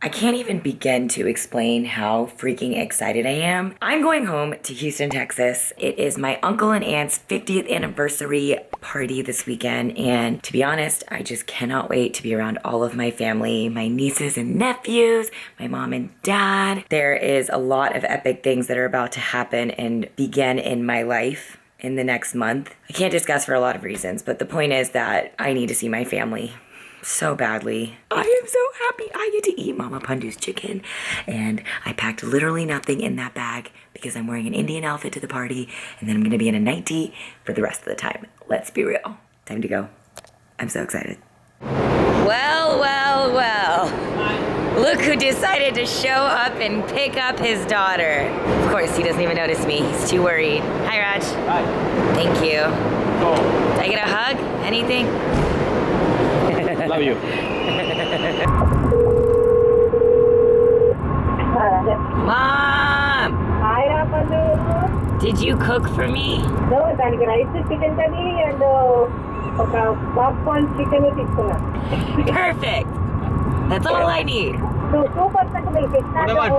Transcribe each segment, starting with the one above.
I can't even begin to explain how freaking excited I am. I'm going home to Houston, Texas. It is my uncle and aunt's 50th anniversary party this weekend, and to be honest, I just cannot wait to be around all of my family, my nieces and nephews, my mom and dad. There is a lot of epic things that are about to happen and begin in my life in the next month. I can't discuss for a lot of reasons, but the point is that I need to see my family so badly. I am so happy I get to eat Mama Pundu's chicken, and I packed literally nothing in that bag because I'm wearing an Indian outfit to the party, and then I'm gonna be in a night tee for the rest of the time. Let's be real. Time to go. I'm so excited. Well, well, well. Look who decided to show up and pick up his daughter. Of course, he doesn't even notice me. He's too worried. Hi, Raj. Hi. Thank you. Oh. Did I get a hug? Anything? Love you. Mom! Hi, Rapandu. Did you cook for me? No, దానికి rice chicken curry and ఒక popcorn chicken తీసుకున్నా. Perfect! That's all I need. 2% milk.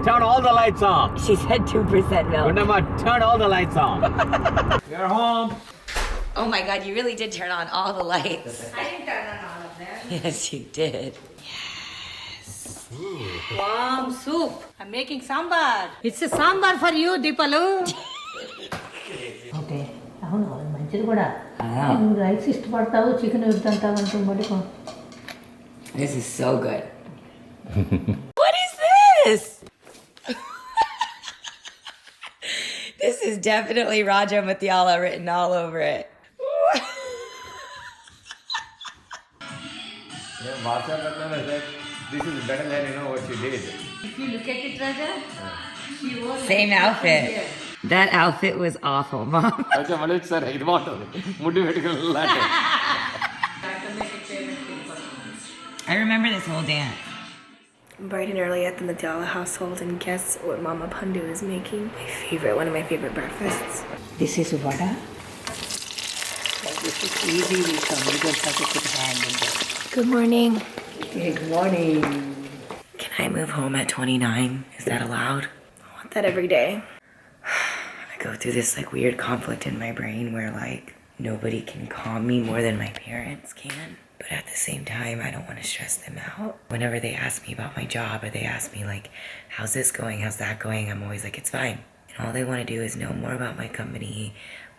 Turn all the lights on. She said 2% milk. Remember, turn all the lights on. You're home. Oh my God, you really did turn on all the lights. I didn't turn on all of them. Yes, you did. Warm soup. I'm making sambar. It's a sambar for you, Deepalu. Okay అవును అది మంచిది కూడా నువ్వు rice ఇష్టపడతావు chicken ఇష్టంటావు అంటుంది This is so good. What is this? This is definitely Raja Mutyala written all over it. This is better than you know what you did. If you look at it, Raja, she wore Same outfit. That outfit was awful, Mom. I remember this whole dance. Bright and early at the Mutyala household, and guess what Mama Pundu is making? One of my favorite breakfasts. This is vada this is easy విషయం you don't have to put hand in that Good morning. Good morning Can I move home at 29? Is that allowed? I want that every day. I go through this like weird conflict in my brain where like nobody can calm me more than my parents can. But at the same time, I don't want to stress them out. Whenever they ask me about my job or they ask me like, how's this going? How's that going? I'm always like, it's fine. And all they want to do is know more about my company,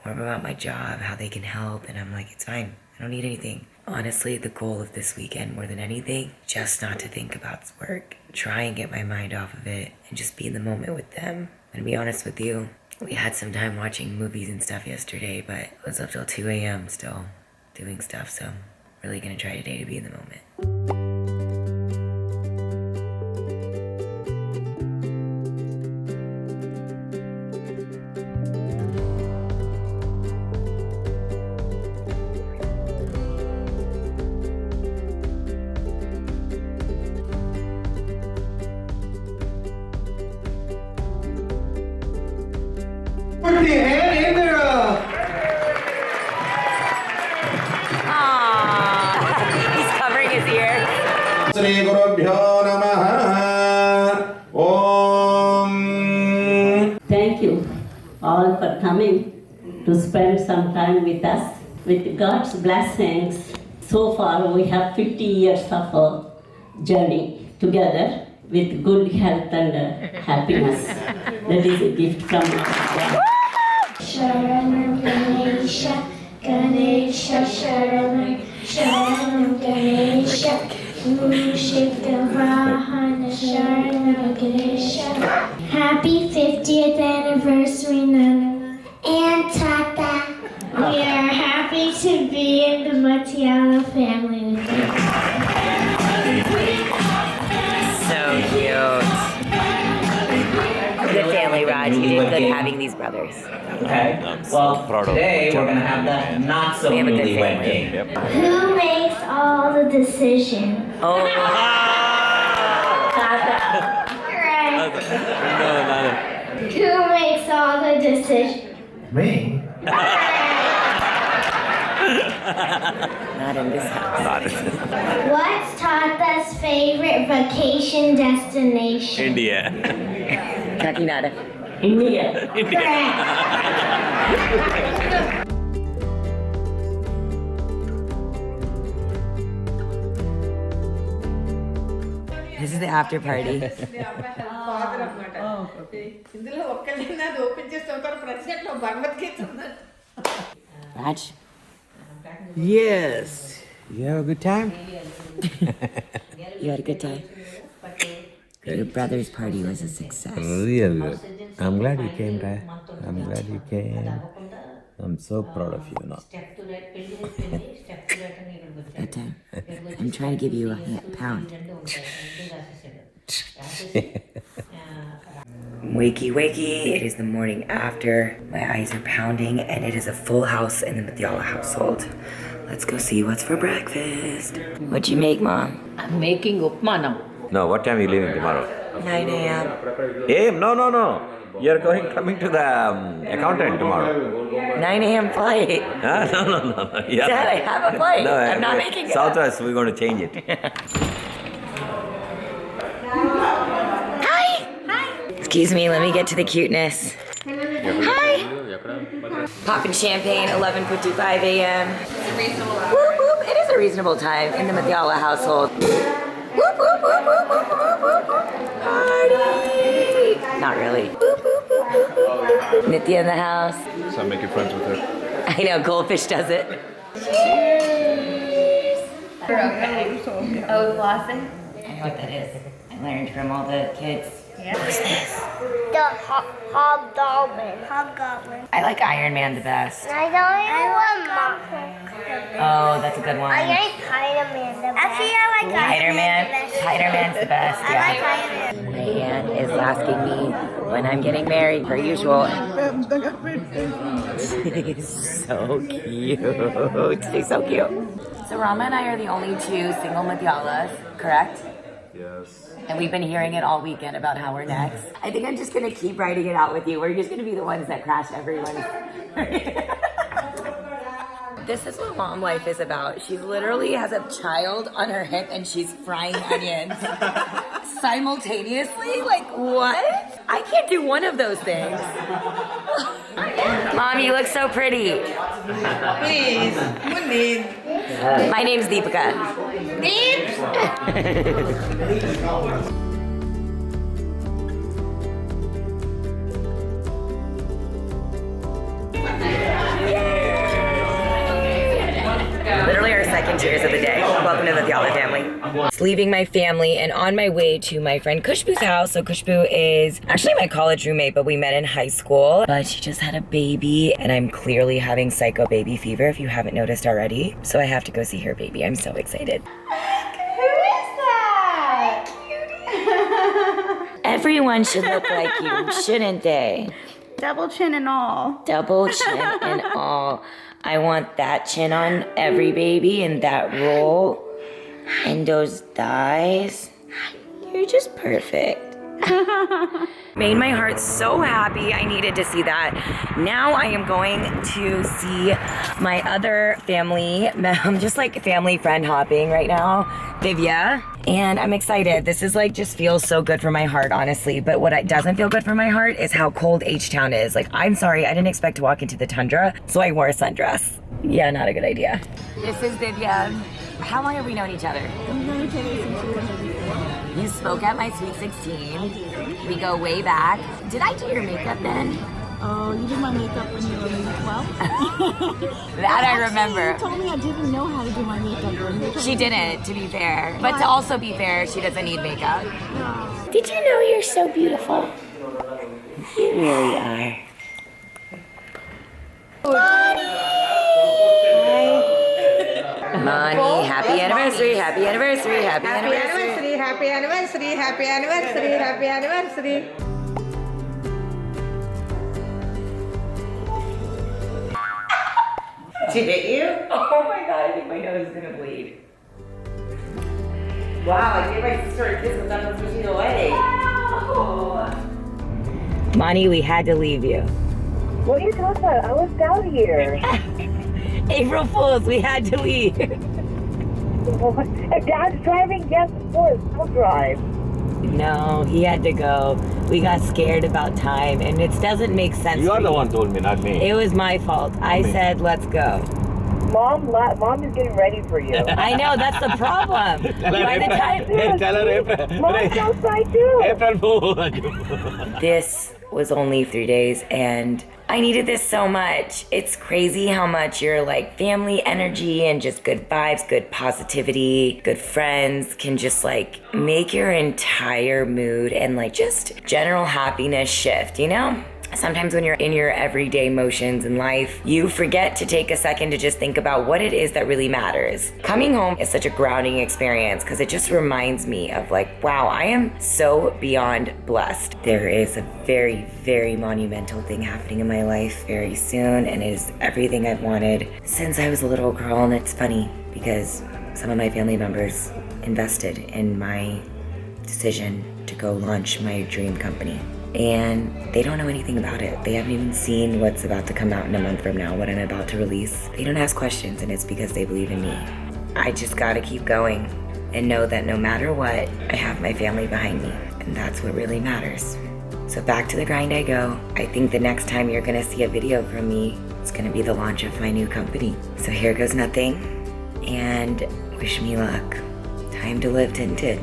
more about my job, how they can help. And I'm like, it's fine. I don't need anything. Honestly, the goal of this weekend more than anything, just not to think about work. Try and get my mind off of it and just be in the moment with them. And to be honest with you, we had some time watching movies and stuff yesterday, but I was up till 2 a.m. still doing stuff, so really gonna try today to be in the moment. Put your hand in there. He's covering his ear. Shri Gurubhyo Namaha. Om. Thank you all for coming to spend some time with us with God's blessings so far we have 50 years of a journey together with good health and happiness. That is a gift from God. Sharanam Ganesha, Ganesha Sharanam, Sharanam Ganesha, Mushika Vahana Sharanam Ganesha. Happy 50th anniversary, Nana and Tata. We are happy to be in the Mutyala family with you. So cute. Good family, Raj. You did good having these brothers. Okay. Well, today we're going to have the not so We have a good newlywed family. game. Who makes all the decisions? Oh. Right. Who makes all the decisions? Me? Not in this house. Not What's Tata's favorite vacation destination? India. Kakinada. India. This is the after party. Raj? Yes. You have a good time? You had a good time? Your brother's party was a success. Really good. I'm glad you came, Ray. I'm glad you came. I'm so proud of you now. Good time. I'm trying to give you a pound. Wakey, wakey. It is the morning after. My eyes are pounding, and it is a full house in the Mutyala household. Let's go see what's for breakfast. What'd you make, Mom? I'm making upma now. No, what time are you leaving tomorrow? 9 a.m. AM? No. You're coming to the accountant tomorrow. 9 a.m. flight. No. Yeah. Dad, I have a flight. No, I'm not making it. Southwest, we're going to change it. Hi. Excuse me, let me get to the cuteness. Hi. Popping champagne, 11:55 a.m. Whoop, whoop. It is a reasonable time in the Mutyala household. Whoop, whoop, whoop, whoop, whoop, whoop, whoop, whoop. Party. Not really. Whoop, whoop, whoop, whoop, whoop, whoop. Nithya in the house. So I'm making friends with her. I know, Goldfish does it. You're okay. Oh, flossing? I know what that is. I learned from all the kids. Yeah. Who's this? The hobgoblin. Hobgoblin. I like Iron Man the best. I don't even want Oh, that's a good one. I like Spider-Man the best. Actually, I like Spider-Man's the best, I like yeah. Spider-Man. My aunt is asking me when I'm getting married, per usual. So cute. She's so cute. So Rama and I are the only two single Mutyalas, correct? Yes. And we've been hearing it all weekend about how we're next. I think I'm just gonna keep writing it out with you. We're just gonna be the ones that crash everyone. This is what mom life is about. She literally has a child on her hip and she's frying onions simultaneously. Like, what? I can't do one of those things. Mom, you look so pretty. Please, good name. My name's Deepica. Literally our second cheers of the day. Welcome to the Mutyala family. It's leaving my family and on my way to my friend Kushbu's house. So Kushbu is actually my college roommate, but we met in high school. But she just had a baby and I'm clearly having psycho baby fever if you haven't noticed already. So I have to go see her baby. I'm so excited. Everyone should look like you, shouldn't they? Double chin and all. Double chin and all. I want that chin on every baby and that roll and those thighs. You're just perfect. Made my heart so happy. I needed to see that. Now I am going to see my other family. I'm just like family friend hopping right now, Divya. And I'm excited. This is like just feels so good for my heart, honestly. But what doesn't feel good for my heart is how cold H-Town is. Like, I'm sorry, I didn't expect to walk into the tundra, so I wore a sundress. Yeah, not a good idea. This is Divya. How long have we known each other? We've known each other since we were maybe 4. You spoke at my Sweet 16. We go way back. Did I do your makeup then? Oh, you did my makeup when you were maybe 12? That I remember. You told me I didn't know how to do my makeup. She didn't, to be fair. But to also be fair, she doesn't need makeup. No. Did you know you're so beautiful? You really are. Moni, happy anniversary, happy anniversary, happy anniversary. Happy anniversary, happy anniversary, happy anniversary. She hit you? Oh my god, I think my nose is gonna bleed. Wow, I gave my sister a kiss without pushing away. Wow. Moni, we had to leave you. What are you talking about? I was down here. April Fools, we had to leave. If Dad's driving, yes, of course, I'll drive. No, he had to go. We got scared about time, and it doesn't make sense. You are for the you. one told me, not me. It was my fault. I said, let's go. Mom is getting ready for you. I know, that's the problem. By the time... Tell her April. Mom's outside too. April Fool. This was only 3 days, and I needed this so much. It's crazy how much your like family energy and just good vibes, good positivity, good friends can just like make your entire mood and like just general happiness shift, you know? Sometimes when you're in your everyday motions in life, you forget to take a second to just think about what it is that really matters. Coming home is such a grounding experience because it just reminds me of like, wow, I am so beyond blessed. There is a very, very monumental thing happening in my life very soon, and it is everything I've wanted since I was a little girl. And it's funny because some of my family members invested in my decision to go launch my dream company. And they don't know anything about it. They haven't even seen what's about to come out in a month from now, what I'm about to release. They don't ask questions, and it's because they believe in me. I just gotta keep going and know that no matter what, I have my family behind me, and that's what really matters. So back to the grind I go. I think the next time you're gonna see a video from me, it's gonna be the launch of my new company. So here goes nothing, and wish me luck. Time to live tinted.